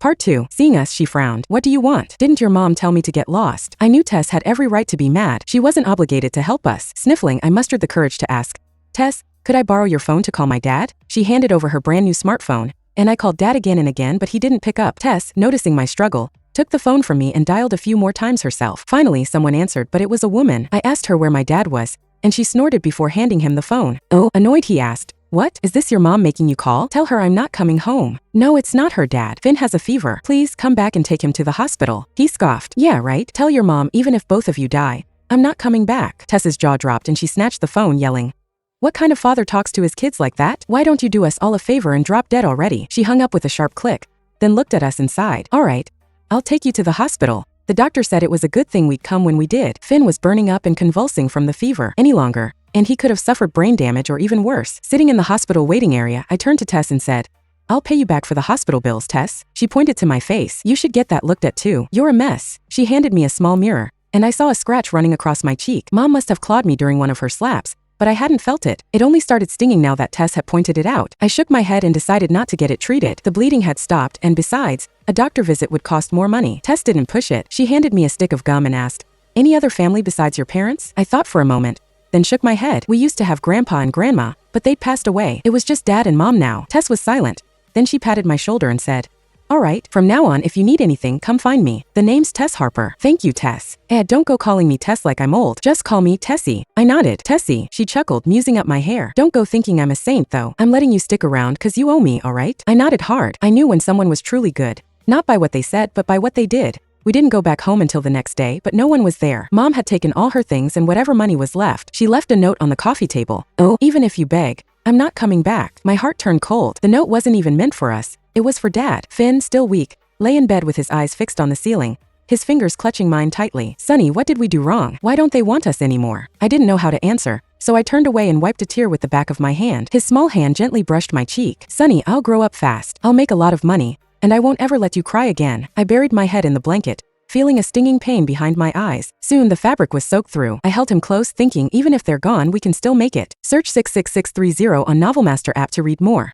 Part 2. Seeing us, she frowned. What do you want? Didn't your mom tell me to get lost? I knew Tess had every right to be mad. She wasn't obligated to help us. Sniffling, I mustered the courage to ask, Tess, could I borrow your phone to call my dad? She handed over her brand new smartphone, and I called Dad again and again, but he didn't pick up. Tess, noticing my struggle, took the phone from me and dialed a few more times herself. Finally, someone answered, but it was a woman. I asked her where my dad was, and she snorted before handing him the phone. Oh, annoyed, he asked, what? Is this your mom making you call? Tell her I'm not coming home. No, it's not her, Dad. Finn has a fever. Please come back and take him to the hospital. He scoffed. Yeah, right. Tell your mom even if both of you die, I'm not coming back. Tess's jaw dropped and she snatched the phone, yelling, what kind of father talks to his kids like that? Why don't you do us all a favor and drop dead already? She hung up with a sharp click, then looked at us and sighed. All right, I'll take you to the hospital. The doctor said it was a good thing we'd come when we did. Finn was burning up and convulsing from the fever any longer, and he could have suffered brain damage or even worse. Sitting in the hospital waiting area, I turned to Tess and said, I'll pay you back for the hospital bills, Tess. She pointed to my face. You should get that looked at too. You're a mess. She handed me a small mirror, and I saw a scratch running across my cheek. Mom must have clawed me during one of her slaps, but I hadn't felt it. It only started stinging now that Tess had pointed it out. I shook my head and decided not to get it treated. The bleeding had stopped, and besides, a doctor visit would cost more money. Tess didn't push it. She handed me a stick of gum and asked, any other family besides your parents? I thought for a moment, then shook my head. We used to have grandpa and grandma, but they'd passed away. It was just Dad and Mom now. Tess was silent. Then she patted my shoulder and said, all right, from now on if you need anything, come find me. The name's Tess Harper. Thank you, Tess. Don't go calling me Tess like I'm old. Just call me Tessie. I nodded. Tessie. She chuckled, musing up my hair. Don't go thinking I'm a saint though. I'm letting you stick around cause you owe me, all right? I nodded hard. I knew when someone was truly good. Not by what they said, but by what they did. We didn't go back home until the next day, but no one was there. Mom had taken all her things and whatever money was left. She left a note on the coffee table. Oh, even if you beg, I'm not coming back. My heart turned cold. The note wasn't even meant for us. It was for Dad. Finn, still weak, lay in bed with his eyes fixed on the ceiling, his fingers clutching mine tightly. Sonny, what did we do wrong? Why don't they want us anymore? I didn't know how to answer, so I turned away and wiped a tear with the back of my hand. His small hand gently brushed my cheek. Sonny, I'll grow up fast. I'll make a lot of money, and I won't ever let you cry again. I buried my head in the blanket, feeling a stinging pain behind my eyes. Soon the fabric was soaked through. I held him close, thinking even if they're gone, we can still make it. Search 66630 on NovelMaster app to read more.